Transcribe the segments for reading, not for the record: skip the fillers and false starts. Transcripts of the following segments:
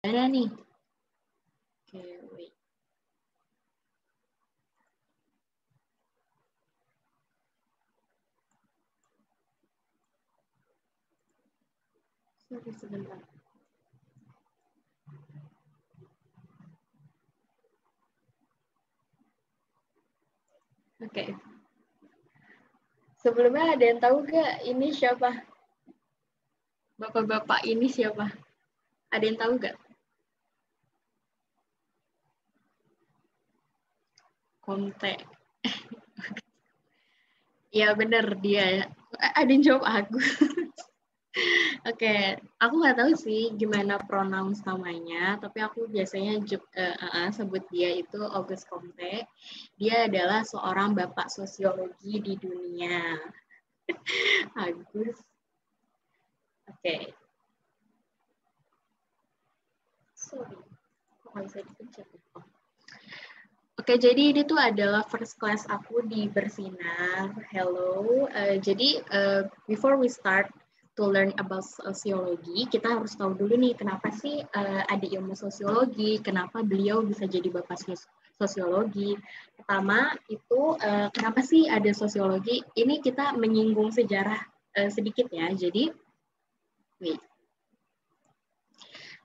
Ada nih. Oke, wait. Sorry, sebentar. Oke. Sebelumnya ada yang tahu gak ini siapa? Bapak-bapak ini siapa? Ada yang tahu gak? Conte. Ya bener dia. Ada yang jawab aku. Oke, aku nggak tahu sih gimana pronounce namanya, tapi aku biasanya sebut dia itu Auguste Comte. Dia adalah seorang bapak sosiologi di dunia. Agus. Oke. Sorry, kok nggak bisa dipencet? Oh. Oke, jadi ini tuh adalah first class aku di Bersinar. Hello. Before we start to learn about sociology, kita harus tahu dulu nih kenapa sih ada ilmu sosiologi, kenapa beliau bisa jadi bapak sosiologi. Pertama itu kenapa sih ada sosiologi? Ini kita menyinggung sejarah sedikit ya. Wait.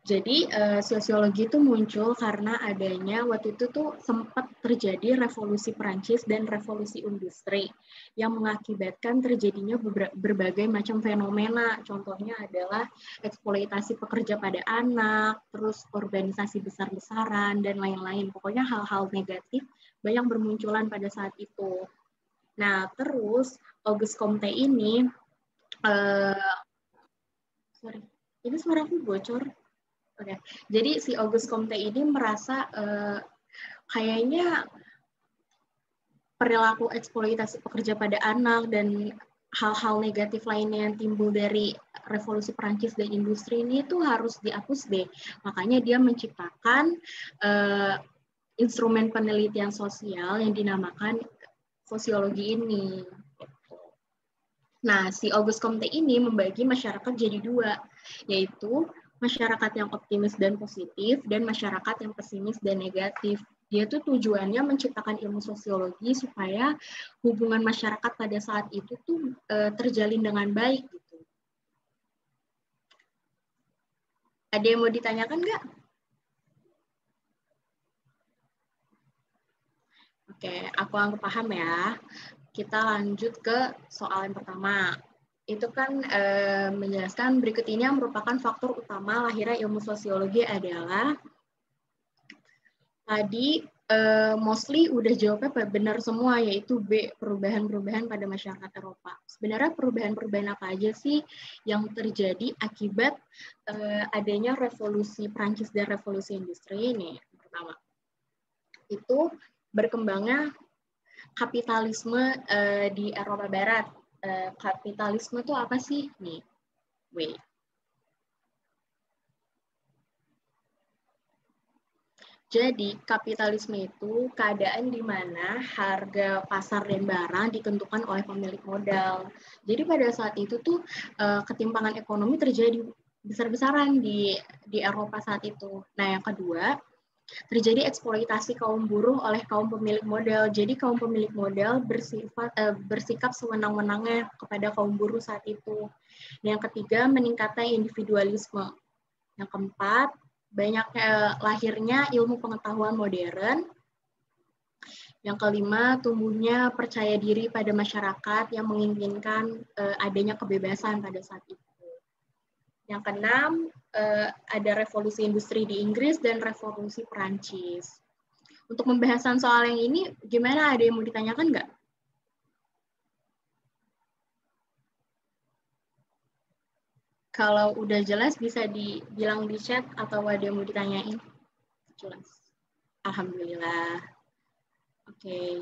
Jadi sosiologi itu muncul karena adanya waktu itu tuh sempat terjadi revolusi Perancis dan revolusi industri yang mengakibatkan terjadinya berbagai macam fenomena. Contohnya adalah eksploitasi pekerja pada anak, terus organisasi besar-besaran dan lain-lain. Pokoknya hal-hal negatif banyak bermunculan pada saat itu. Nah, terus Auguste Comte ini sorry, ini suaraku bocor. Oke, jadi si Auguste Comte ini merasa kayaknya perilaku eksploitasi pekerja pada anak dan hal-hal negatif lainnya yang timbul dari revolusi Perancis dan industri ini tuh harus dihapus deh. Makanya dia menciptakan instrumen penelitian sosial yang dinamakan sosiologi ini. Nah, si Auguste Comte ini membagi masyarakat jadi dua, yaitu masyarakat yang optimis dan positif, dan masyarakat yang pesimis dan negatif. Dia tuh tujuannya menciptakan ilmu sosiologi supaya hubungan masyarakat pada saat itu tuh terjalin dengan baik. Gitu. Ada yang mau ditanyakan nggak? Oke, aku anggap paham ya. Kita lanjut ke soal yang pertama. Itu kan menjelaskan berikut ini yang merupakan faktor utama lahirnya ilmu sosiologi adalah tadi mostly udah jawabnya benar semua, yaitu B, perubahan-perubahan pada masyarakat Eropa. Sebenarnya perubahan-perubahan apa aja sih yang terjadi akibat adanya revolusi Prancis dan revolusi industri ini? Pertama, itu berkembangnya kapitalisme di Eropa Barat. Kapitalisme itu apa sih? Nih, wait. Jadi, kapitalisme itu keadaan di mana harga pasar dan barang ditentukan oleh pemilik modal. Jadi pada saat itu tuh ketimpangan ekonomi terjadi besar-besaran di Eropa saat itu. Nah, yang kedua, terjadi eksploitasi kaum buruh oleh kaum pemilik modal. Jadi kaum pemilik modal bersikap sewenang-wenangnya kepada kaum buruh saat itu. Yang ketiga, meningkatnya individualisme. Yang keempat, banyak lahirnya ilmu pengetahuan modern. Yang kelima, tumbuhnya percaya diri pada masyarakat yang menginginkan adanya kebebasan pada saat itu. Yang keenam, ada revolusi industri di Inggris dan revolusi Perancis. Untuk pembahasan soal yang ini, gimana? Ada yang mau ditanyakan nggak? Kalau udah jelas bisa dibilang di chat atau ada yang mau ditanyain? Jelas. Alhamdulillah. Oke.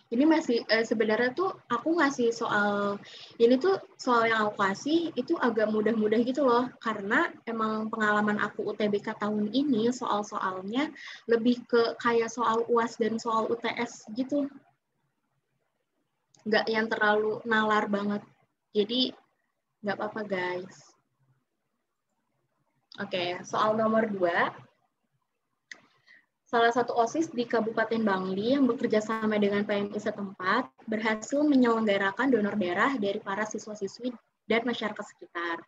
Ini masih sebenarnya tuh aku ngasih soal ini tuh soal yang aku kasih itu agak mudah-mudah gitu loh karena emang pengalaman aku UTBK tahun ini soal-soalnya lebih ke kayak soal UAS dan soal UTS gitu. Nggak yang terlalu nalar banget. Jadi nggak apa-apa guys. Oke, soal nomor 2. Salah satu OSIS di Kabupaten Bangli yang bekerja sama dengan PMI setempat berhasil menyelenggarakan donor darah dari para siswa-siswi dan masyarakat sekitar.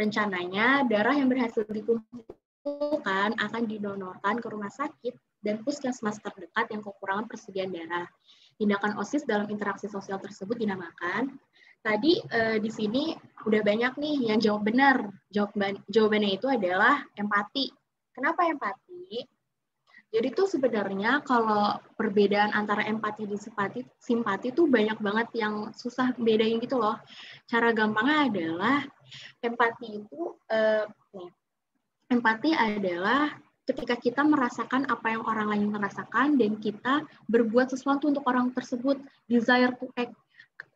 Rencananya, darah yang berhasil dikumpulkan akan didonorkan ke rumah sakit dan puskesmas terdekat yang kekurangan persediaan darah. Tindakan OSIS dalam interaksi sosial tersebut dinamakan, tadi di sini udah banyak nih yang jawab benar. Jawabannya itu adalah empati. Kenapa empati? Jadi tuh sebenarnya kalau perbedaan antara empati dan simpati tuh banyak banget yang susah bedain gitu loh. Cara gampangnya adalah empati itu, empati adalah ketika kita merasakan apa yang orang lain merasakan dan kita berbuat sesuatu untuk orang tersebut, desire to act,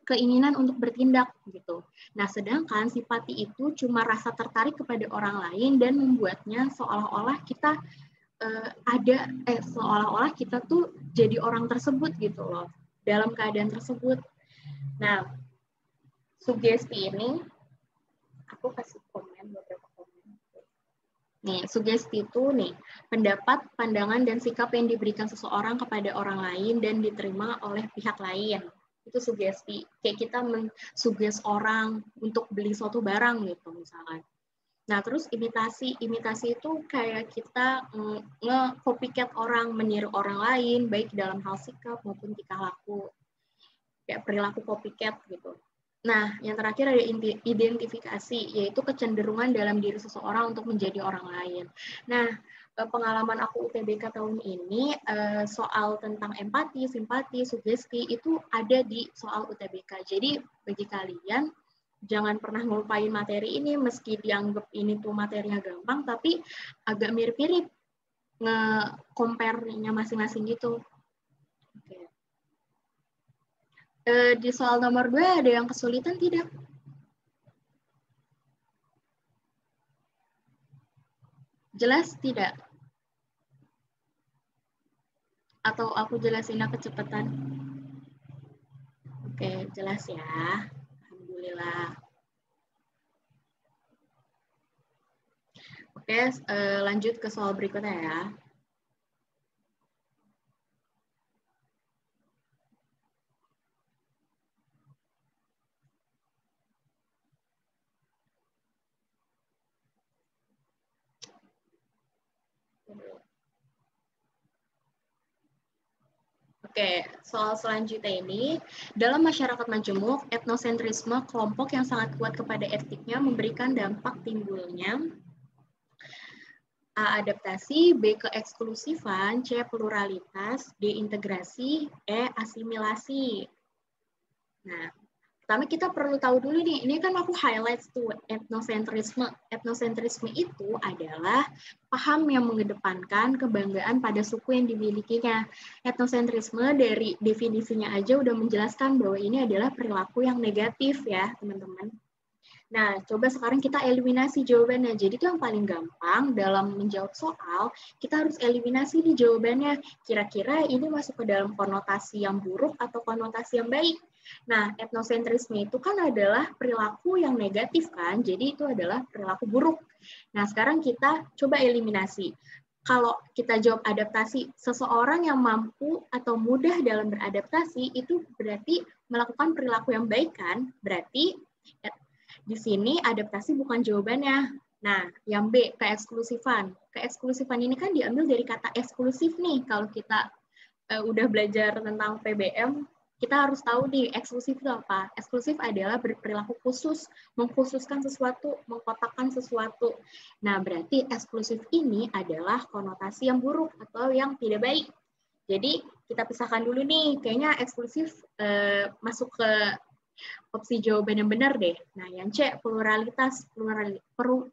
keinginan untuk bertindak gitu. Nah, sedangkan simpati itu cuma rasa tertarik kepada orang lain dan membuatnya seolah-olah kita seolah-olah kita tuh jadi orang tersebut gitu loh, dalam keadaan tersebut. Nah, sugesti ini, aku kasih komen, beberapa komen. Nih, sugesti itu nih, pendapat, pandangan, dan sikap yang diberikan seseorang kepada orang lain dan diterima oleh pihak lain. Itu sugesti. Kayak kita mensuges orang untuk beli suatu barang gitu misalkan. Nah, terus imitasi. Imitasi itu kayak kita nge-copycat orang, meniru orang lain, baik dalam hal sikap maupun tingkah laku. Kayak perilaku copycat gitu. Nah, yang terakhir ada identifikasi, yaitu kecenderungan dalam diri seseorang untuk menjadi orang lain. Nah, pengalaman aku UTBK tahun ini, soal tentang empati, simpati, sugesti, itu ada di soal UTBK. Jadi, bagi kalian, jangan pernah ngelupain materi ini, meski dianggap ini tuh materinya gampang, tapi agak mirip-mirip nge-compare-nya masing-masing gitu. Oke. Di soal nomor 2 ada yang kesulitan tidak? Jelas tidak? Atau aku jelasinnya kecepatan? Oke, jelas ya. Alhamdulillah. Oke, lanjut ke soal berikutnya ya. Oke, soal selanjutnya ini, dalam masyarakat majemuk, etnosentrisme kelompok yang sangat kuat kepada etiknya memberikan dampak timbulnya A. Adaptasi, B. Keeksklusifan, C. Pluralitas, D. Integrasi, E. Asimilasi. Nah, pertama kita perlu tahu dulu nih, ini kan aku highlight tuh etnosentrisme. Etnosentrisme itu adalah paham yang mengedepankan kebanggaan pada suku yang dimilikinya. Etnosentrisme dari definisinya aja udah menjelaskan bahwa ini adalah perilaku yang negatif ya, teman-teman. Nah, coba sekarang kita eliminasi jawabannya. Jadi itu yang paling gampang dalam menjawab soal, kita harus eliminasi di jawabannya. Kira-kira ini masuk ke dalam konotasi yang buruk atau konotasi yang baik. Nah, etnosentrisme itu kan adalah perilaku yang negatif kan, jadi itu adalah perilaku buruk. Nah, sekarang kita coba eliminasi. Kalau kita jawab adaptasi, seseorang yang mampu atau mudah dalam beradaptasi itu berarti melakukan perilaku yang baik kan? Berarti di sini adaptasi bukan jawabannya. Nah, yang B, keeksklusifan. Keeksklusifan ini kan diambil dari kata eksklusif nih. Kalau kita udah belajar tentang PBM, kita harus tahu nih, eksklusif itu apa? Eksklusif adalah berperilaku khusus, mengkhususkan sesuatu, mengkotakkan sesuatu. Nah, berarti eksklusif ini adalah konotasi yang buruk atau yang tidak baik. Jadi, kita pisahkan dulu nih, kayaknya eksklusif masuk ke opsi jawaban yang benar deh. Nah, yang C, pluralitas.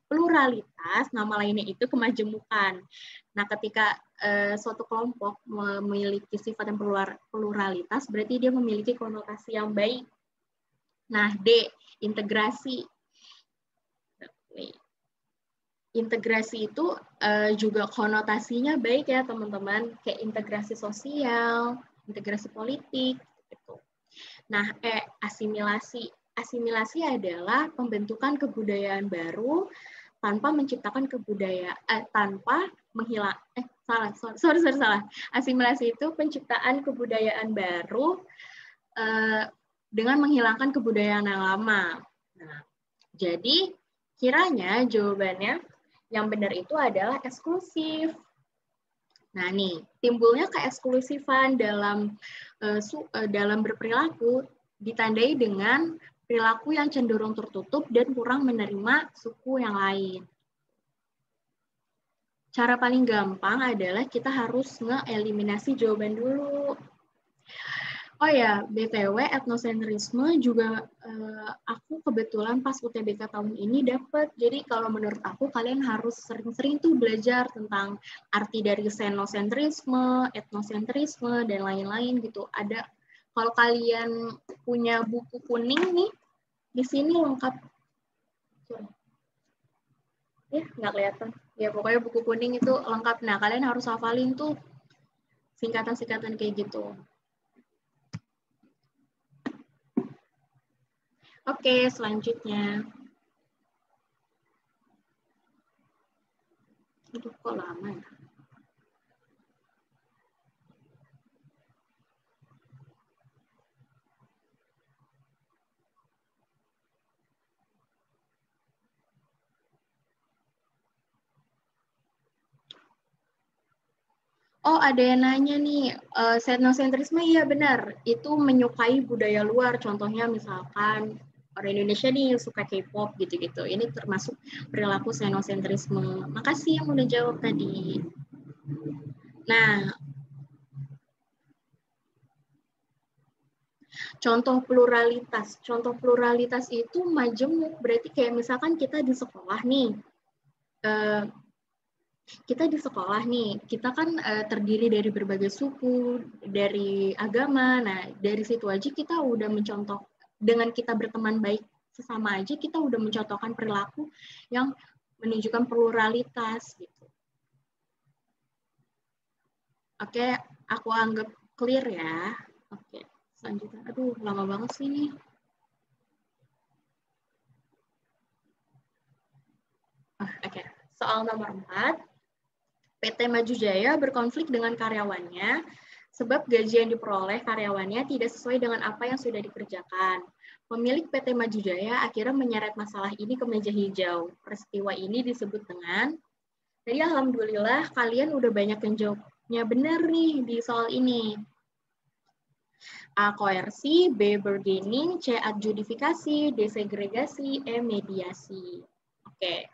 Pluralitas, nama lainnya itu kemajemukan. Nah, ketika suatu kelompok memiliki sifat yang pluralitas, berarti dia memiliki konotasi yang baik. Nah, D, integrasi. Integrasi itu juga konotasinya baik ya, teman-teman. Kayak integrasi sosial, integrasi politik, gitu. Nah, asimilasi. Asimilasi adalah pembentukan kebudayaan baru tanpa menciptakan tanpa menghilang salah. Asimilasi itu penciptaan kebudayaan baru dengan menghilangkan kebudayaan yang lama. Nah, jadi kiranya jawabannya yang benar itu adalah eksklusif. Nah, nih, timbulnya keeksklusifan dalam berperilaku ditandai dengan perilaku yang cenderung tertutup dan kurang menerima suku yang lain. Cara paling gampang adalah kita harus ngeeliminasi jawaban dulu. Oh ya, BTW etnosentrisme juga aku kebetulan pas UTBK tahun ini dapat. Jadi kalau menurut aku kalian harus sering-sering tuh belajar tentang arti dari xenocentrisme, etnosentrisme dan lain-lain gitu. Ada kalau kalian punya buku kuning nih, di sini lengkap. Ya, nggak kelihatan. Ya pokoknya buku kuning itu lengkap. Nah, kalian harus hafalin tuh singkatan-singkatan kayak gitu. Oke, selanjutnya. Aduh, kok lama ya? Oh, ada yang nanya nih, etnosentrisme iya benar, itu menyukai budaya luar, contohnya misalkan orang Indonesia nih suka K-pop gitu-gitu, ini termasuk perilaku etnosentrisme. Makasih yang udah jawab tadi. Nah, contoh pluralitas itu majemuk, berarti kayak misalkan kita di sekolah nih, kita kan terdiri dari berbagai suku, dari agama. Nah, dari situ aja kita udah mencontoh, dengan kita berteman baik sesama aja, kita udah mencontohkan perilaku yang menunjukkan pluralitas gitu. Oke, aku anggap clear ya. Oke, selanjutnya. Aduh, lama banget sih ini. Oke, soal nomor 4. PT Maju Jaya berkonflik dengan karyawannya sebab gaji yang diperoleh karyawannya tidak sesuai dengan apa yang sudah dikerjakan. Pemilik PT Maju Jaya akhirnya menyeret masalah ini ke meja hijau. Peristiwa ini disebut dengan, jadi alhamdulillah kalian udah banyak yang jawabnya benar nih di soal ini. A. Koersi, B. Bargaining, C. Adjudifikasi, D. Segregasi, E. Mediasi. Oke,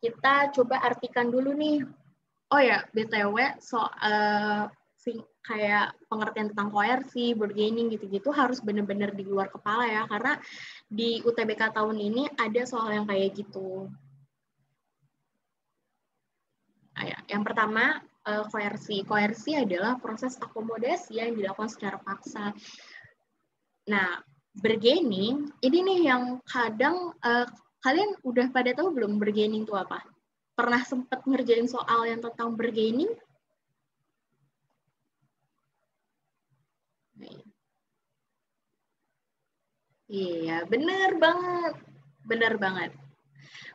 kita coba artikan dulu nih. Oh ya, BTW, kayak pengertian tentang koersi, bargaining gitu-gitu harus benar-benar di luar kepala ya, karena di UTBK tahun ini ada soal yang kayak gitu. Yang pertama, koersi. Koersi adalah proses akomodasi yang dilakukan secara paksa. Nah, bargaining, ini nih yang kadang kalian udah pada tahu belum bargaining itu apa? Pernah sempat ngerjain soal yang tentang bargaining? Iya, benar banget. Benar banget.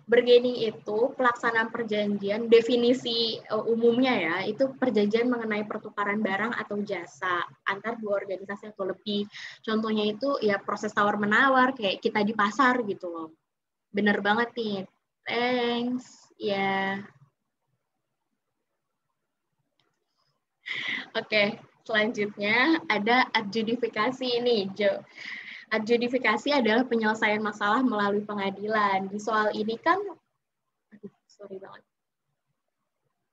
Bargaining itu pelaksanaan perjanjian, definisi umumnya ya, itu perjanjian mengenai pertukaran barang atau jasa antar dua organisasi atau lebih. Contohnya itu ya proses tawar-menawar, kayak kita di pasar gitu loh. Benar banget nih. Thanks. Ya. Oke, selanjutnya ada adjudifikasi ini, Jo. Adjudifikasi adalah penyelesaian masalah melalui pengadilan. Di soal ini kan, sorry banget.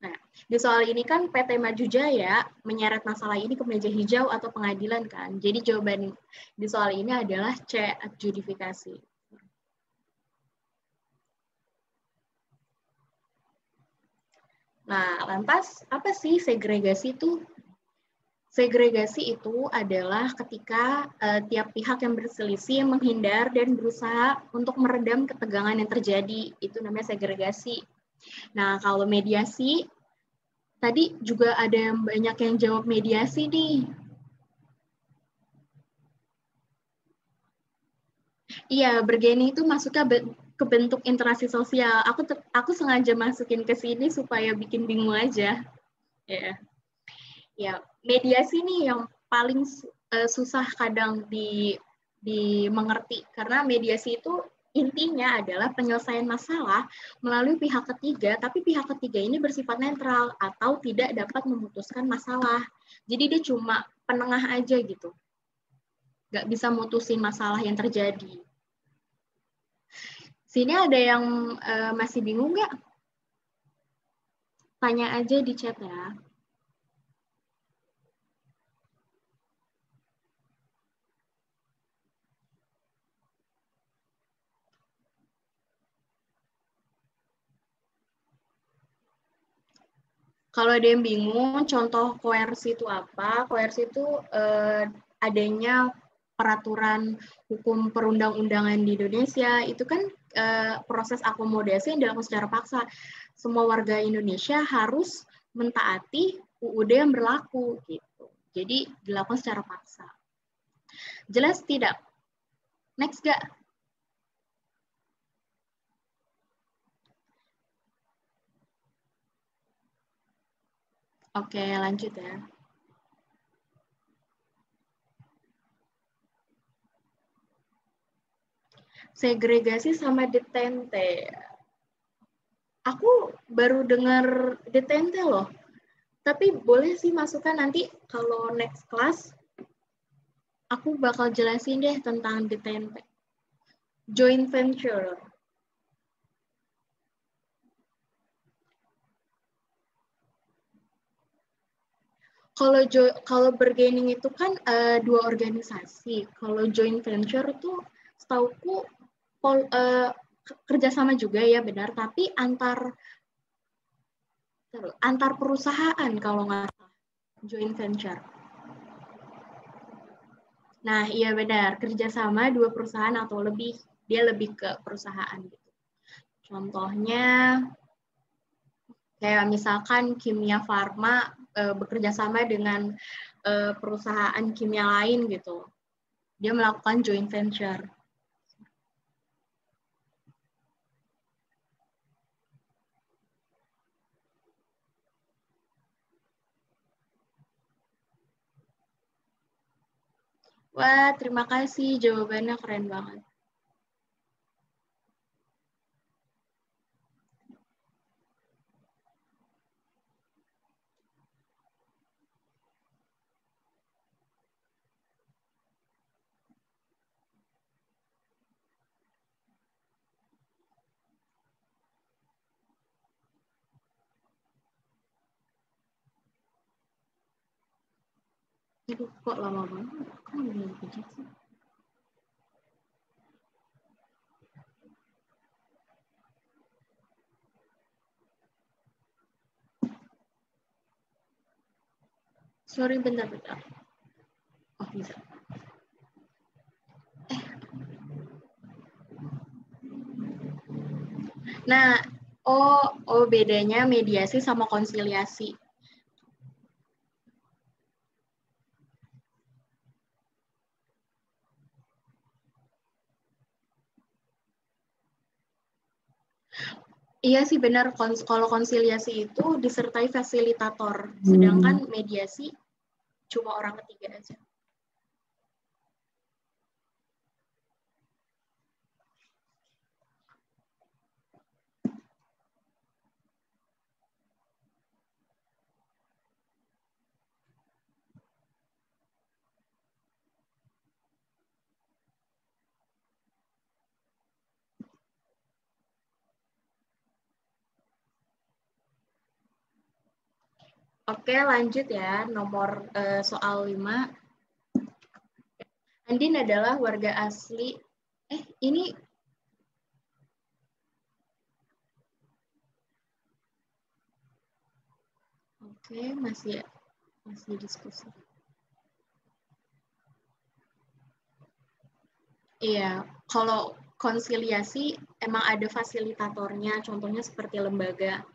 Nah, di soal ini kan PT Maju Jaya menyeret masalah ini ke meja hijau atau pengadilan kan. Jadi jawaban di soal ini adalah C, adjudifikasi. Nah, lantas apa sih segregasi itu? Segregasi itu adalah ketika tiap pihak yang berselisih menghindar dan berusaha untuk meredam ketegangan yang terjadi. Itu namanya segregasi. Nah, kalau mediasi, tadi juga ada yang banyak yang jawab mediasi nih. Iya, bargaining itu masuknya kebentuk interaksi sosial. Aku sengaja masukin ke sini supaya bikin bingung aja. Ya, ya mediasi nih yang paling susah kadang dimengerti karena mediasi itu intinya adalah penyelesaian masalah melalui pihak ketiga, tapi pihak ketiga ini bersifat netral atau tidak dapat memutuskan masalah. Jadi dia cuma penengah aja gitu, nggak bisa mutusin masalah yang terjadi. Sini ada yang masih bingung nggak? Tanya aja di chat ya. Kalau ada yang bingung, contoh koersi itu apa? Koersi itu adanya peraturan hukum perundang-undangan di Indonesia, itu kan proses akomodasi yang dilakukan secara paksa. Semua warga Indonesia harus mentaati UUD yang berlaku gitu. Jadi dilakukan secara paksa. Jelas tidak? Next gak? Oke, lanjut ya. Segregasi sama detente. Aku baru dengar detente loh. Tapi boleh sih masukan nanti kalau next class, aku bakal jelasin deh tentang detente. Joint venture. Kalau bargaining itu kan dua organisasi. Kalau joint venture itu setauku kerjasama juga ya benar, tapi antar perusahaan kalau nggak salah joint venture. Nah iya benar, kerjasama dua perusahaan atau lebih, dia lebih ke perusahaan gitu. Contohnya kayak misalkan Kimia Farma bekerja sama dengan perusahaan kimia lain gitu. Dia melakukan joint venture. Wah, terima kasih. Jawabannya keren banget. Aduh, kok lama banget? Kok belum pencet sih? Sorry, bentar-bentar. Oh, bisa. Nah, bedanya mediasi sama konsiliasi. Iya sih benar, kalau konsiliasi itu disertai fasilitator, sedangkan mediasi cuma orang ketiga aja. Oke, lanjut ya. Nomor soal 5. Andin adalah warga asli. Ini oke, masih diskusi. Iya, kalau konsiliasi emang ada fasilitatornya, contohnya seperti lembaga.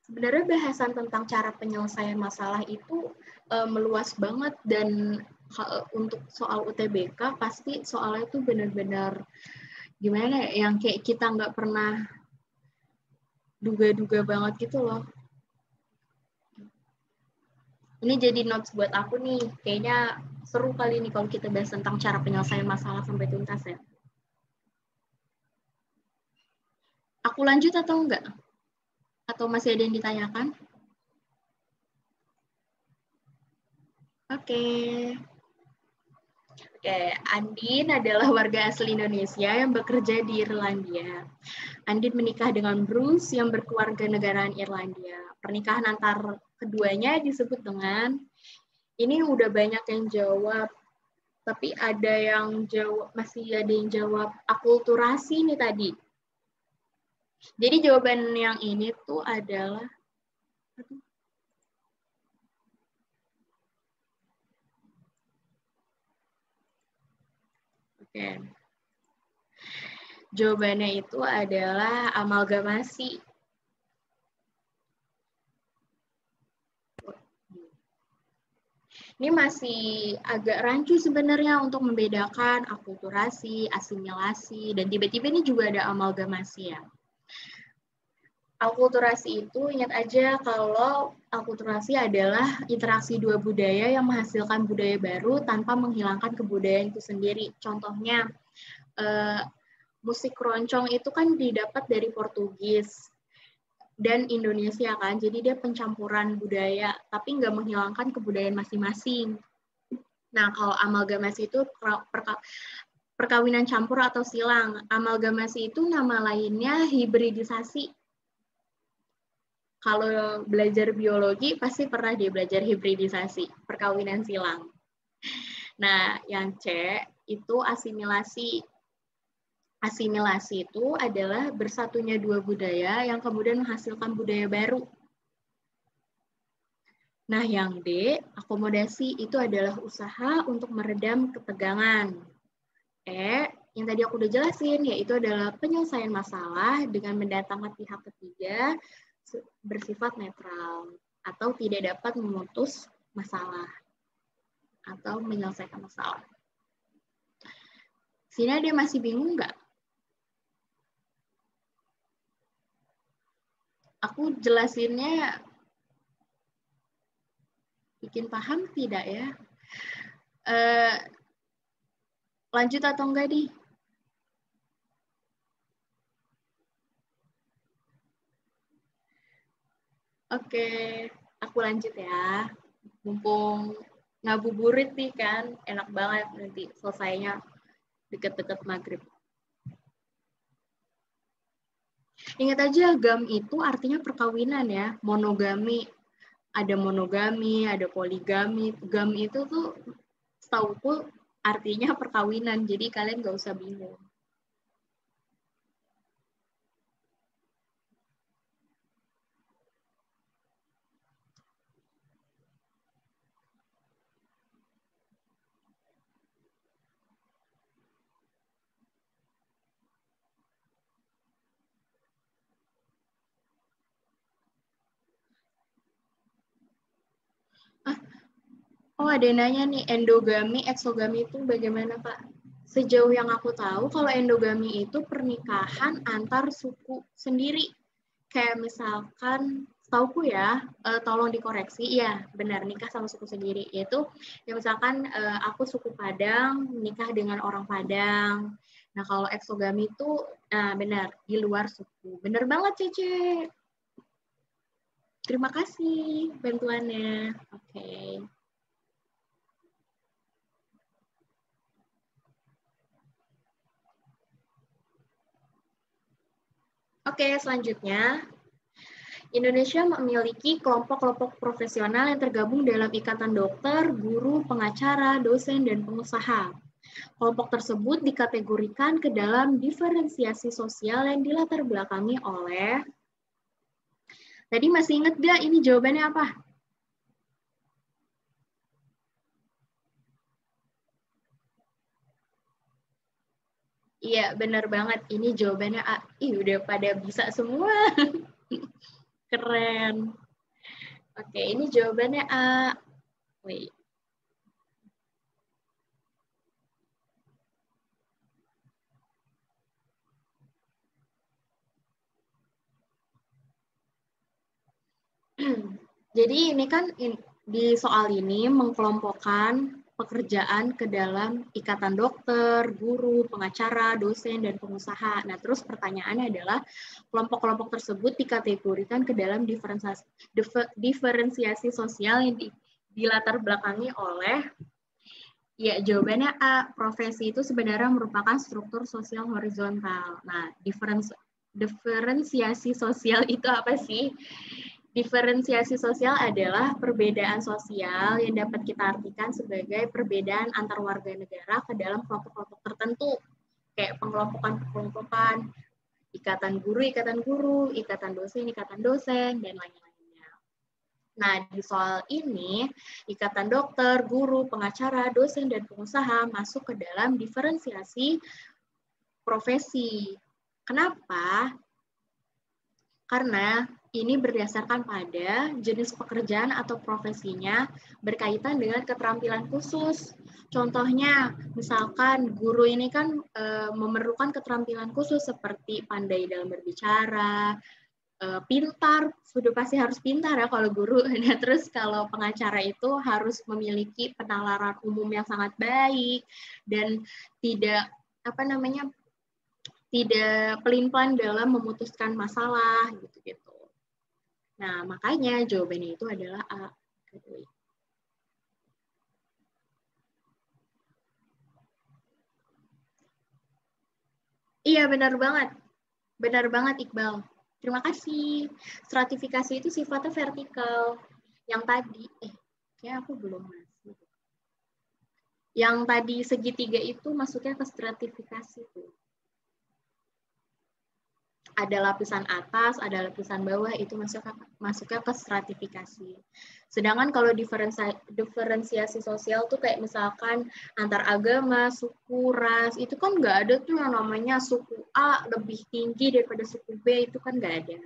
Sebenarnya bahasan tentang cara penyelesaian masalah itu meluas banget dan untuk soal UTBK pasti soalnya tuh benar-benar gimana ya, yang kayak kita nggak pernah duga-duga banget gitu loh. Ini jadi notes buat aku nih, kayaknya seru kali nih kalau kita bahas tentang cara penyelesaian masalah sampai tuntas ya. Aku lanjut atau enggak? Atau masih ada yang ditanyakan? Oke. Oke, Andin adalah warga asli Indonesia yang bekerja di Irlandia. Andin menikah dengan Bruce yang berkeluarga negaraan Irlandia. Pernikahan antar keduanya disebut dengan, ini udah banyak yang jawab, tapi ada yang jawab, masih ada yang jawab akulturasi nih tadi. Jadi jawaban yang ini tuh adalah, oke. Jawabannya itu adalah amalgamasi. Ini masih agak rancu sebenarnya untuk membedakan akulturasi, asimilasi, dan tiba-tiba ini juga ada amalgamasi ya. Akulturasi itu ingat aja kalau akulturasi adalah interaksi dua budaya yang menghasilkan budaya baru tanpa menghilangkan kebudayaan itu sendiri. Contohnya, musik keroncong itu kan didapat dari Portugis dan Indonesia kan, jadi dia pencampuran budaya, tapi nggak menghilangkan kebudayaan masing-masing. Nah, kalau amalgamasi itu perkawinan campur atau silang. Amalgamasi itu nama lainnya hibridisasi. Kalau belajar biologi pasti pernah dia belajar hibridisasi, perkawinan silang. Nah, yang C itu asimilasi. Asimilasi itu adalah bersatunya dua budaya yang kemudian menghasilkan budaya baru. Nah, yang D, akomodasi itu adalah usaha untuk meredam ketegangan. E, yang tadi aku udah jelasin, yaitu adalah penyelesaian masalah dengan mendatangkan pihak ketiga bersifat netral atau tidak dapat memutus masalah atau menyelesaikan masalah. Sini ada masih bingung nggak? Aku jelasinnya bikin paham tidak ya? Lanjut atau enggak nih? Oke, aku lanjut ya. Mumpung ngabuburit nih kan, enak banget nanti selesainya deket-deket maghrib. Ingat aja, gam itu artinya perkawinan ya, monogami. Ada monogami, ada poligami. Gam itu tuh setauku artinya perkawinan, jadi kalian gak usah bingung. Oh, ada yang nanya nih, endogami, eksogami itu bagaimana, Pak? Sejauh yang aku tahu, kalau endogami itu pernikahan antar suku sendiri. Kayak misalkan, setauku ya, tolong dikoreksi, iya benar, nikah sama suku sendiri. Yaitu, ya misalkan aku suku Padang, nikah dengan orang Padang. Nah, kalau eksogami itu, benar, di luar suku. Benar banget, Cece. Terima kasih bantuannya. Oke. Oke, selanjutnya. Indonesia memiliki kelompok-kelompok profesional yang tergabung dalam ikatan dokter, guru, pengacara, dosen, dan pengusaha. Kelompok tersebut dikategorikan ke dalam diferensiasi sosial yang dilatar belakangi oleh... Tadi masih ingat gak ini jawabannya apa? Iya, benar banget. Ini jawabannya A. Ih, udah pada bisa semua. Keren. Oke, ini jawabannya A. Wait. Jadi ini kan di soal ini mengkelompokkan pekerjaan ke dalam ikatan dokter, guru, pengacara, dosen, dan pengusaha. Nah, terus pertanyaannya adalah kelompok-kelompok tersebut dikategorikan ke dalam diferensiasi sosial yang dilatar belakangi oleh, ya jawabannya A, profesi itu sebenarnya merupakan struktur sosial horizontal. Nah, diferensiasi sosial itu apa sih? Diferensiasi sosial adalah perbedaan sosial yang dapat kita artikan sebagai perbedaan antar warga negara ke dalam kelompok-kelompok tertentu, kayak pengelompokan-pengelompokan, ikatan guru, ikatan dosen, dan lain-lainnya. Nah, di soal ini, ikatan dokter, guru, pengacara, dosen, dan pengusaha masuk ke dalam diferensiasi profesi. Kenapa? Karena ini berdasarkan pada jenis pekerjaan atau profesinya berkaitan dengan keterampilan khusus. Contohnya, misalkan guru ini kan memerlukan keterampilan khusus seperti pandai dalam berbicara, pintar, sudah pasti harus pintar ya kalau guru. Nah, terus kalau pengacara itu harus memiliki penalaran umum yang sangat baik dan tidak tidak pelin-pelan dalam memutuskan masalah gitu-gitu. Nah, makanya jawabannya itu adalah A. Iya, benar banget. Benar banget, Iqbal. Terima kasih. Stratifikasi itu sifatnya vertikal. Yang tadi, kayak aku belum masuk. Yang tadi segitiga itu masuknya ke stratifikasi tuh. Ada lapisan atas, ada lapisan bawah, itu masuknya ke stratifikasi. Sedangkan kalau diferensiasi sosial tuh kayak misalkan antar agama, suku, ras, itu kan nggak ada tuh yang namanya suku A lebih tinggi daripada suku B, itu kan nggak ada.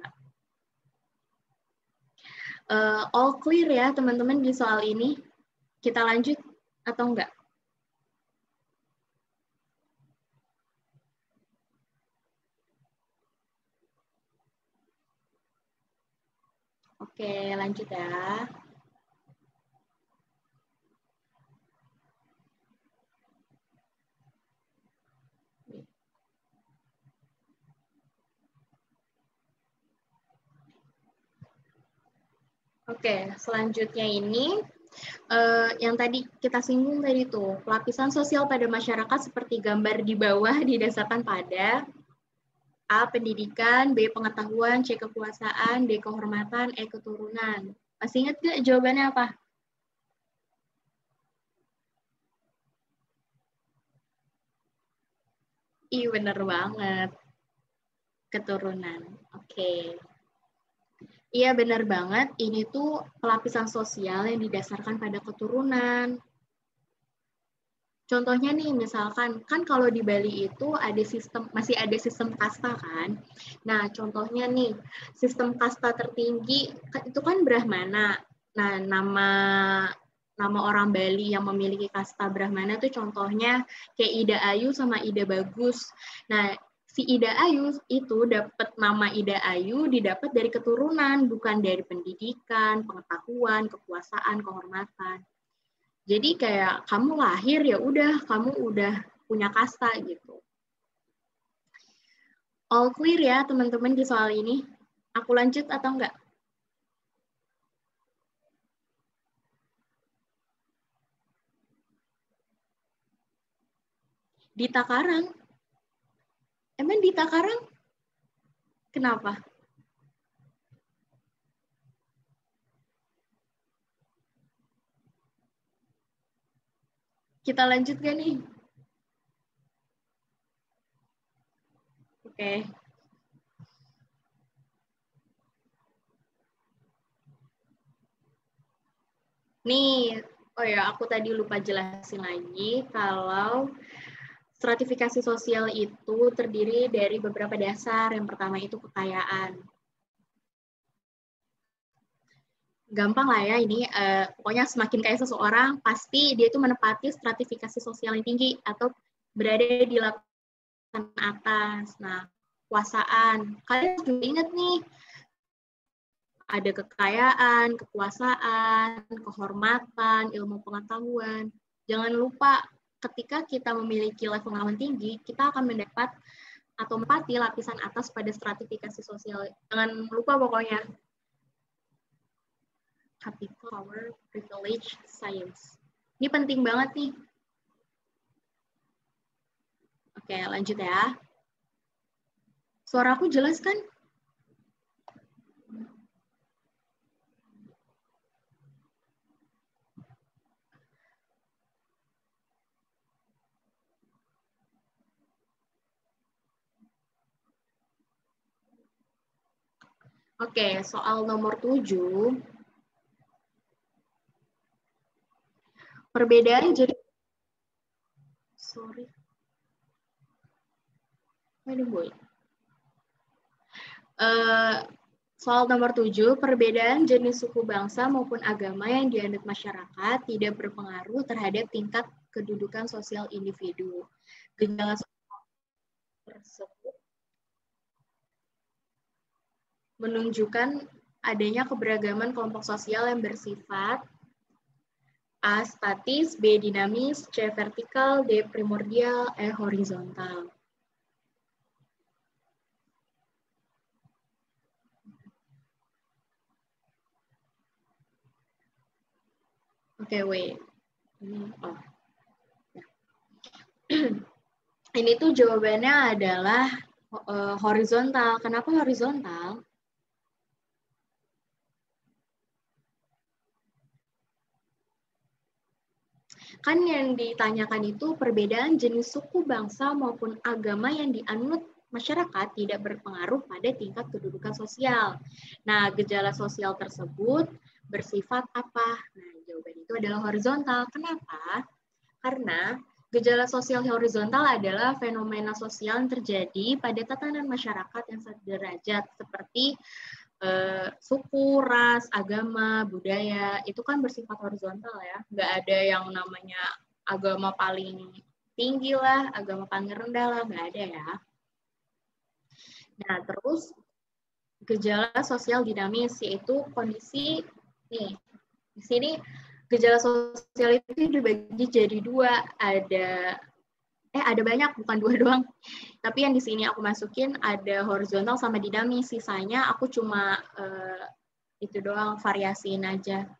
All clear ya teman-teman di soal ini? Kita lanjut atau enggak? Oke, lanjut ya. Oke, selanjutnya ini yang tadi kita singgung tadi tuh, lapisan sosial pada masyarakat seperti gambar di bawah didasarkan pada A. Pendidikan, B. Pengetahuan, C. Kekuasaan, D. Kehormatan, E. Keturunan. Masih ingat nggak jawabannya apa? Ih, bener banget. Keturunan. Oke. Iya, benar banget. Ini tuh pelapisan sosial yang didasarkan pada keturunan. Contohnya nih, misalkan, kan kalau di Bali itu masih ada sistem kasta kan. Nah, contohnya nih, sistem kasta tertinggi itu kan Brahmana. Nah, nama orang Bali yang memiliki kasta Brahmana tuh contohnya kayak Ida Ayu sama Ida Bagus. Nah, si Ida Ayu itu dapat nama Ida Ayu didapat dari keturunan, bukan dari pendidikan, pengetahuan, kekuasaan, kehormatan. Jadi kayak kamu lahir ya udah, kamu udah punya kasta gitu. All clear ya teman-teman di soal ini? Aku lanjut atau enggak? Dita Karang. Emang Dita Karang? Kenapa? Kita lanjut gak nih? Oke. Nih, oh ya aku tadi lupa jelasin lagi kalau stratifikasi sosial itu terdiri dari beberapa dasar. Yang pertama itu kekayaan. Gampang lah ya ini, pokoknya semakin kaya seseorang, pasti dia itu menepati stratifikasi sosial yang tinggi atau berada di lapisan atas. Nah, kekuasaan. Kalian harus juga ingat nih, Ada kekayaan, kekuasaan, kehormatan, ilmu pengetahuan. Jangan lupa ketika kita memiliki level pengalaman tinggi, kita akan mendapat atau menempati lapisan atas pada stratifikasi sosial. Jangan lupa pokoknya. Capital, power, privilege, science. Ini penting banget nih. Oke, lanjut ya. Suara aku jelas kan? Oke, soal nomor 7. Perbedaan jadi... Sorry. Boy. Soal nomor 7, perbedaan jenis suku bangsa maupun agama yang dianut masyarakat tidak berpengaruh terhadap tingkat kedudukan sosial individu. Gejala tersebut menunjukkan adanya keberagaman kelompok sosial yang bersifat A. Statis, B. Dinamis, C. Vertikal, D. Primordial, E. Horizontal. Oke, wait. Ini tuh jawabannya adalah horizontal. Kenapa horizontal? Kan yang ditanyakan itu perbedaan jenis suku, bangsa, maupun agama yang dianut masyarakat tidak berpengaruh pada tingkat kedudukan sosial. Nah, gejala sosial tersebut bersifat apa? Nah, jawaban itu adalah horizontal. Kenapa? Karena gejala sosial horizontal adalah fenomena sosial yang terjadi pada tatanan masyarakat yang sederajat, seperti suku, ras, agama, budaya, itu kan bersifat horizontal ya. Nggak ada yang namanya agama paling tinggi lah, agama paling rendah lah, nggak ada ya. Nah, terus gejala sosial dinamis, yaitu kondisi, nih, di sini gejala sosial itu dibagi jadi dua, ada banyak, bukan dua doang. Tapi yang di sini aku masukin ada horizontal sama dinamis, sisanya aku cuma itu doang, variasiin aja.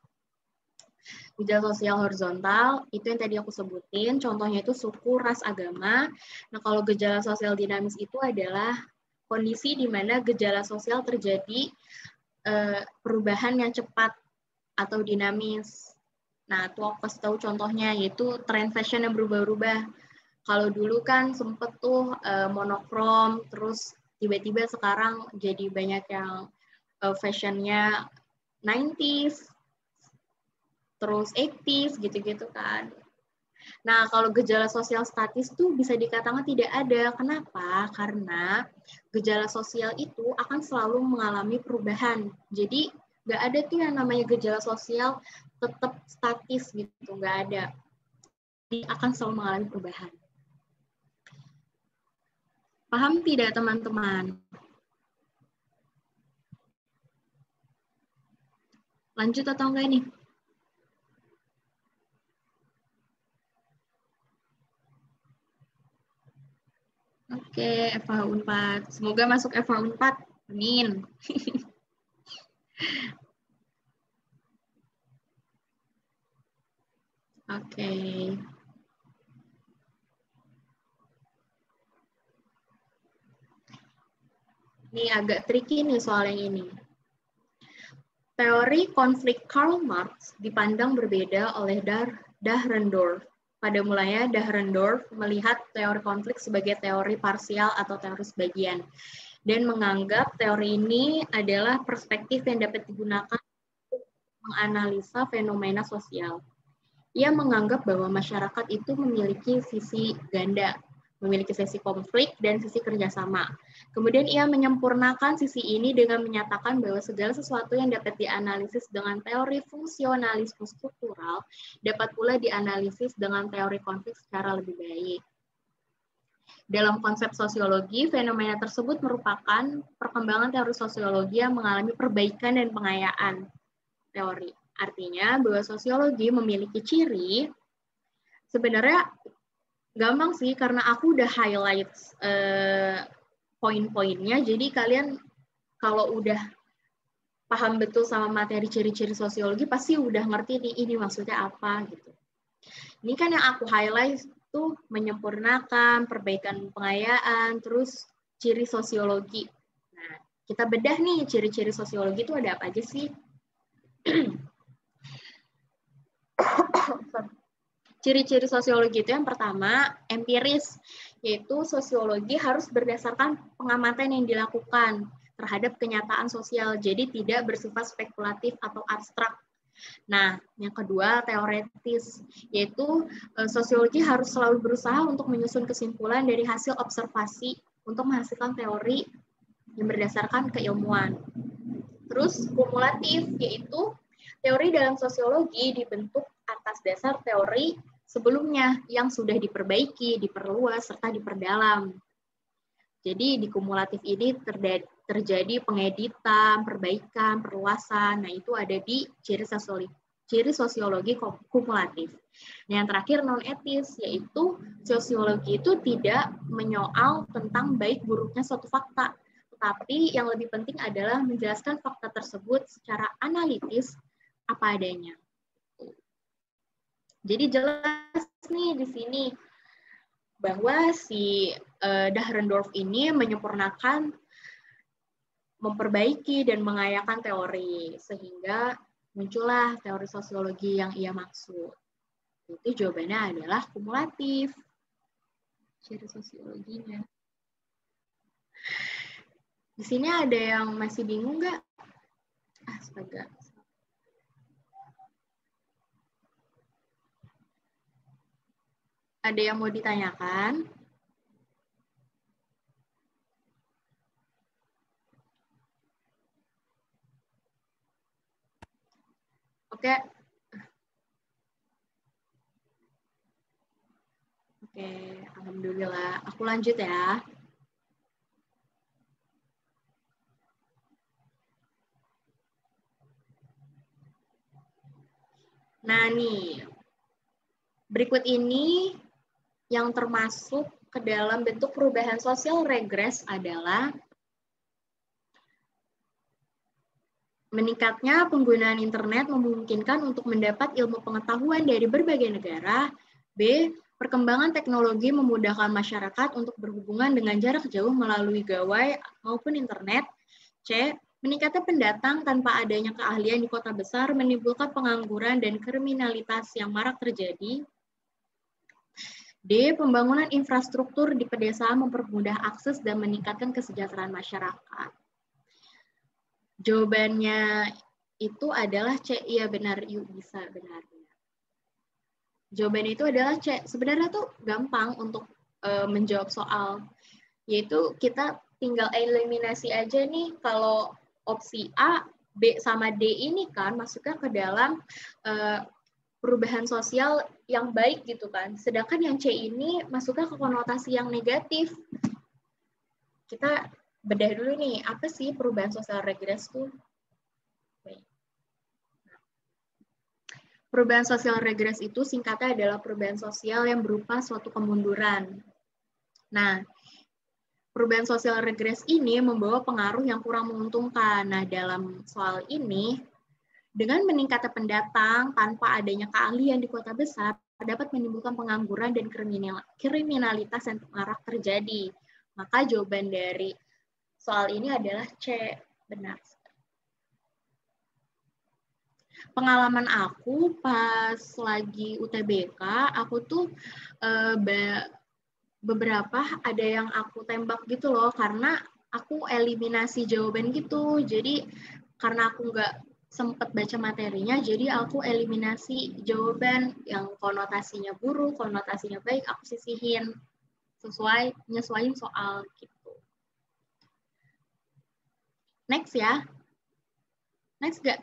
Gejala sosial horizontal, itu yang tadi aku sebutin, contohnya itu suku, ras, agama. Nah, kalau gejala sosial dinamis itu adalah kondisi di mana gejala sosial terjadi perubahan yang cepat atau dinamis. Nah, tuh aku kasih tahu contohnya, yaitu tren fashion yang berubah-ubah. Kalau dulu kan sempet tuh monokrom, terus tiba-tiba sekarang jadi banyak yang fashionnya 90s, terus 80s, gitu-gitu kan. Nah, kalau gejala sosial statis tuh bisa dikatakan tidak ada. Kenapa? Karena gejala sosial itu akan selalu mengalami perubahan. Jadi, nggak ada tuh yang namanya gejala sosial tetap statis gitu, nggak ada. Jadi, akan selalu mengalami perubahan. Paham tidak, teman-teman? Lanjut atau enggak nih? Oke, FH Unpad. Semoga masuk FH Unpad. Amin. Oke. Ini agak tricky nih soal yang ini. Teori konflik Karl Marx dipandang berbeda oleh Dahrendorf. Pada mulanya, Dahrendorf melihat teori konflik sebagai teori parsial atau teori sebagian, dan menganggap teori ini adalah perspektif yang dapat digunakan untuk menganalisa fenomena sosial. Ia menganggap bahwa masyarakat itu memiliki sisi ganda, memiliki sisi konflik dan sisi kerjasama. Kemudian ia menyempurnakan sisi ini dengan menyatakan bahwa segala sesuatu yang dapat dianalisis dengan teori fungsionalisme struktural dapat pula dianalisis dengan teori konflik secara lebih baik. Dalam konsep sosiologi, fenomena tersebut merupakan perkembangan teori sosiologi yang mengalami perbaikan dan pengayaan teori. Artinya bahwa sosiologi memiliki ciri, sebenarnya gampang sih karena aku udah highlight poin-poinnya, jadi kalian kalau udah paham betul sama materi ciri-ciri sosiologi pasti udah ngerti nih ini maksudnya apa gitu. Ini kan yang aku highlight tuh menyempurnakan, perbaikan pengayaan, terus ciri sosiologi. Nah, kita bedah nih ciri-ciri sosiologi itu ada apa aja sih? Ciri-ciri sosiologi itu yang pertama, empiris, yaitu sosiologi harus berdasarkan pengamatan yang dilakukan terhadap kenyataan sosial, jadi tidak bersifat spekulatif atau abstrak. Nah, yang kedua, teoretis, yaitu sosiologi harus selalu berusaha untuk menyusun kesimpulan dari hasil observasi untuk menghasilkan teori yang berdasarkan keilmuan. Terus, kumulatif, yaitu teori dalam sosiologi dibentuk atas dasar teori sebelumnya yang sudah diperbaiki, diperluas, serta diperdalam. Jadi di kumulatif ini terjadi pengeditan, perbaikan, perluasan. Nah, itu ada di ciri sosiologi kumulatif. Nah, yang terakhir non-etis, yaitu sosiologi itu tidak menyoal tentang baik buruknya suatu fakta, tetapi yang lebih penting adalah menjelaskan fakta tersebut secara analitis apa adanya. Jadi jelas nih di sini bahwa si Dahrendorf ini menyempurnakan, memperbaiki dan mengayakan teori sehingga muncullah teori sosiologi yang ia maksud. Itu jawabannya adalah kumulatif. Ciri sosiologinya. Di sini ada yang masih bingung nggak? Astaga. Ada yang mau ditanyakan? Oke. Oke, alhamdulillah. Aku lanjut ya. Nah nih, berikut ini yang termasuk ke dalam bentuk perubahan sosial regres adalah meningkatnya penggunaan internet memungkinkan untuk mendapat ilmu pengetahuan dari berbagai negara. B. Perkembangan teknologi memudahkan masyarakat untuk berhubungan dengan jarak jauh melalui gawai maupun internet. C. Meningkatnya pendatang tanpa adanya keahlian di kota besar menimbulkan pengangguran dan kriminalitas yang marak terjadi. D. Pembangunan infrastruktur di pedesaan mempermudah akses dan meningkatkan kesejahteraan masyarakat. Jawabannya itu adalah C. Iya benar, yuk bisa benar. Jawabannya itu adalah C. Sebenarnya tuh gampang untuk menjawab soal, yaitu kita tinggal eliminasi aja nih kalau opsi A, B sama D ini kan masuknya ke dalam perubahan sosial yang baik gitu kan. Sedangkan yang C ini masuknya ke konotasi yang negatif. Kita bedah dulu nih, apa sih perubahan sosial regres tuh? Perubahan sosial regres itu singkatnya adalah perubahan sosial yang berupa suatu kemunduran. Nah, perubahan sosial regres ini membawa pengaruh yang kurang menguntungkan. Nah, dalam soal ini, dengan meningkatnya pendatang tanpa adanya keahlian di kota besar, dapat menimbulkan pengangguran dan kriminalitas yang marak terjadi. Maka jawaban dari soal ini adalah C, benar. Pengalaman aku pas lagi UTBK, aku tuh beberapa ada yang aku tembak gitu loh, karena aku eliminasi jawaban gitu. Jadi karena aku nggak sempat baca materinya, jadi aku eliminasi jawaban yang konotasinya buruk, konotasinya baik, aku sisihin nyesuaiin soal gitu. Next ya. Next gak?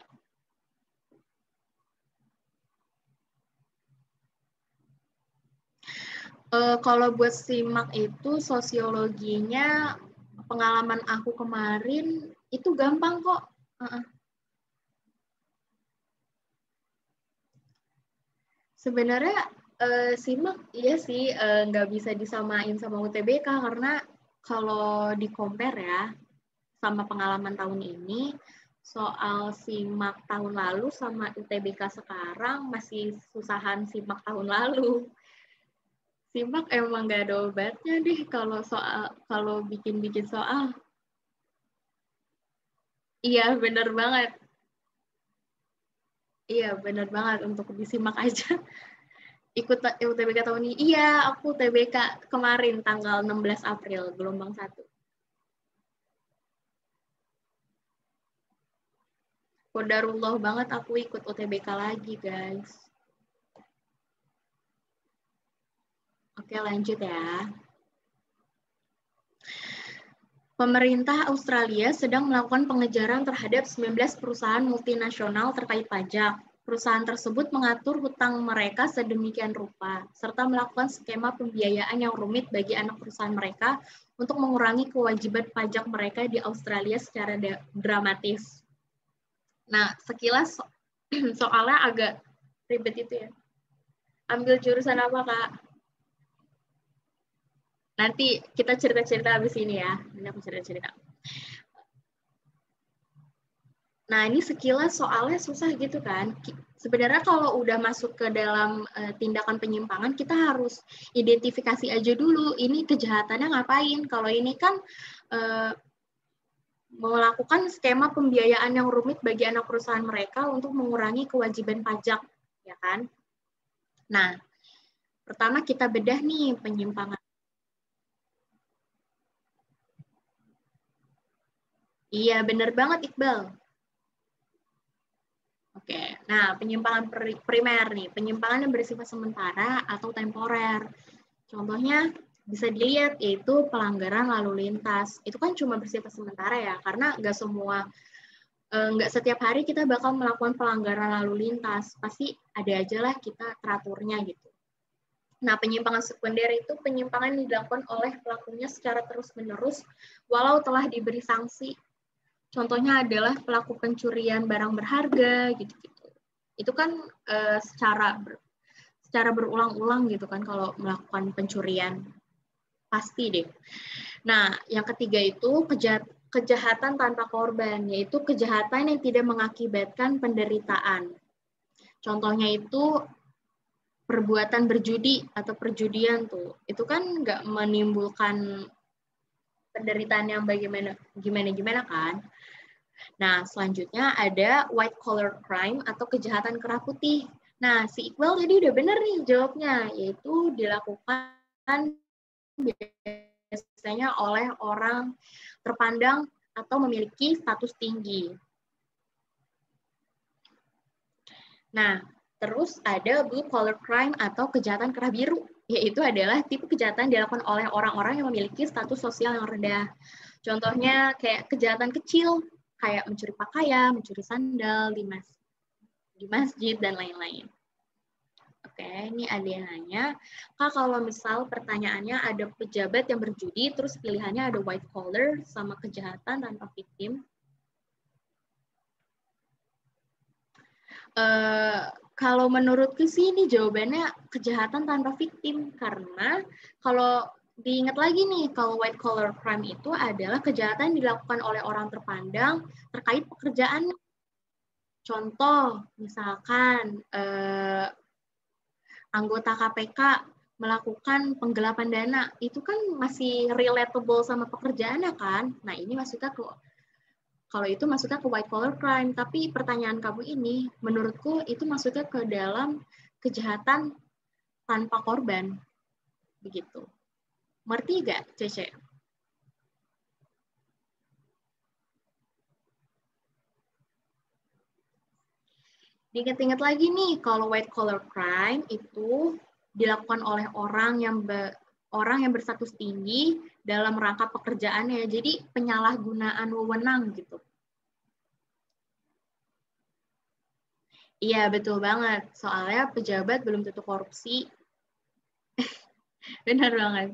Kalau buat SIMAK itu sosiologinya pengalaman aku kemarin itu gampang kok. Sebenarnya SIMAK iya sih nggak bisa disamain sama UTBK karena kalau di compare ya sama pengalaman tahun ini, soal SIMAK tahun lalu sama UTBK sekarang masih susahan SIMAK tahun lalu. SIMAK emang nggak ada obatnya deh kalau bikin-bikin soal. Iya, bener banget. Iya, bener banget untuk disimak aja. Ikut UTBK tahun ini. Iya, aku UTBK kemarin tanggal 16 April, gelombang 1. Qadarullah banget aku ikut UTBK lagi, guys. Oke, lanjut ya. Pemerintah Australia sedang melakukan pengejaran terhadap 19 perusahaan multinasional terkait pajak. Perusahaan tersebut mengatur hutang mereka sedemikian rupa, serta melakukan skema pembiayaan yang rumit bagi anak perusahaan mereka untuk mengurangi kewajiban pajak mereka di Australia secara dramatis. Nah, sekilas soalnya agak ribet itu ya. Ambil jurusan apa, Kak? Nanti kita cerita-cerita habis ini ya. Ini aku cerita-cerita. Nah, ini sekilas soalnya susah gitu kan. Sebenarnya kalau udah masuk ke dalam tindakan penyimpangan, kita harus identifikasi aja dulu, ini kejahatannya ngapain. Kalau ini kan melakukan skema pembiayaan yang rumit bagi anak perusahaan mereka untuk mengurangi kewajiban pajak, ya kan? Nah, pertama kita bedah nih penyimpangan. Iya, benar banget Iqbal. Oke, nah penyimpangan primer nih, penyimpangan yang bersifat sementara atau temporer. Contohnya bisa dilihat yaitu pelanggaran lalu lintas. Itu kan cuma bersifat sementara ya, karena nggak setiap hari kita bakal melakukan pelanggaran lalu lintas. Pasti ada aja lah kita teraturnya gitu. Nah, penyimpangan sekunder itu penyimpangan yang dilakukan oleh pelakunya secara terus-menerus walau telah diberi sanksi. Contohnya adalah pelaku pencurian barang berharga gitu-gitu. Itu kan secara berulang-ulang gitu kan kalau melakukan pencurian. Pasti deh. Nah, yang ketiga itu kejahatan tanpa korban, yaitu kejahatan yang tidak mengakibatkan penderitaan. Contohnya itu perbuatan berjudi atau perjudian tuh. Itu kan nggak menimbulkan penderitaan yang gimana kan. Nah, selanjutnya ada white collar crime atau kejahatan kerah putih. Nah, si Iqbal tadi udah bener nih jawabnya, yaitu dilakukan biasanya oleh orang terpandang atau memiliki status tinggi. Nah, terus ada blue collar crime atau kejahatan kerah biru, yaitu adalah tipe kejahatan dilakukan oleh orang-orang yang memiliki status sosial yang rendah. Contohnya kayak kejahatan kecil, kayak mencuri pakaian, mencuri sandal di masjid, dan lain-lain. Oke, ini ada yang nanya, Kak, kalau misal pertanyaannya ada pejabat yang berjudi, terus pilihannya ada white collar sama kejahatan tanpa victim. Kalau menurutku sih ini jawabannya kejahatan tanpa victim, karena kalau diingat lagi nih, kalau white collar crime itu adalah kejahatan yang dilakukan oleh orang terpandang terkait pekerjaan. Contoh, misalkan anggota KPK melakukan penggelapan dana, itu kan masih relatable sama pekerjaannya kan? Nah, ini maksudnya kalau itu maksudnya ke white collar crime, tapi pertanyaan kamu ini, menurutku itu maksudnya ke dalam kejahatan tanpa korban, begitu. Ngerti nggak, Cece? Diingat-ingat lagi nih, kalau white collar crime itu dilakukan oleh orang yang berstatus tinggi dalam rangka pekerjaannya. Jadi penyalahgunaan wewenang gitu. Iya, betul banget. Soalnya pejabat belum tentu korupsi. Benar banget.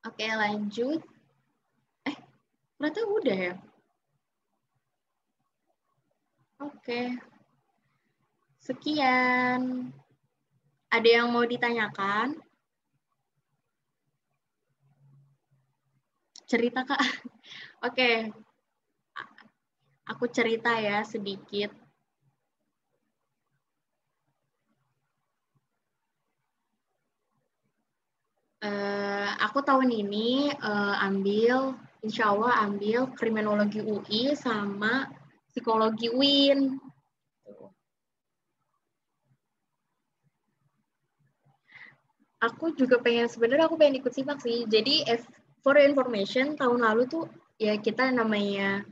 Oke, lanjut. Ternyata udah ya? Oke. Sekian. Ada yang mau ditanyakan? Cerita, Kak. Oke, aku cerita ya sedikit. Aku tahun ini insya Allah ambil kriminologi UI sama psikologi UIN. Sebenarnya aku pengen ikut simak sih. Jadi for information, tahun lalu tuh ya kita namanya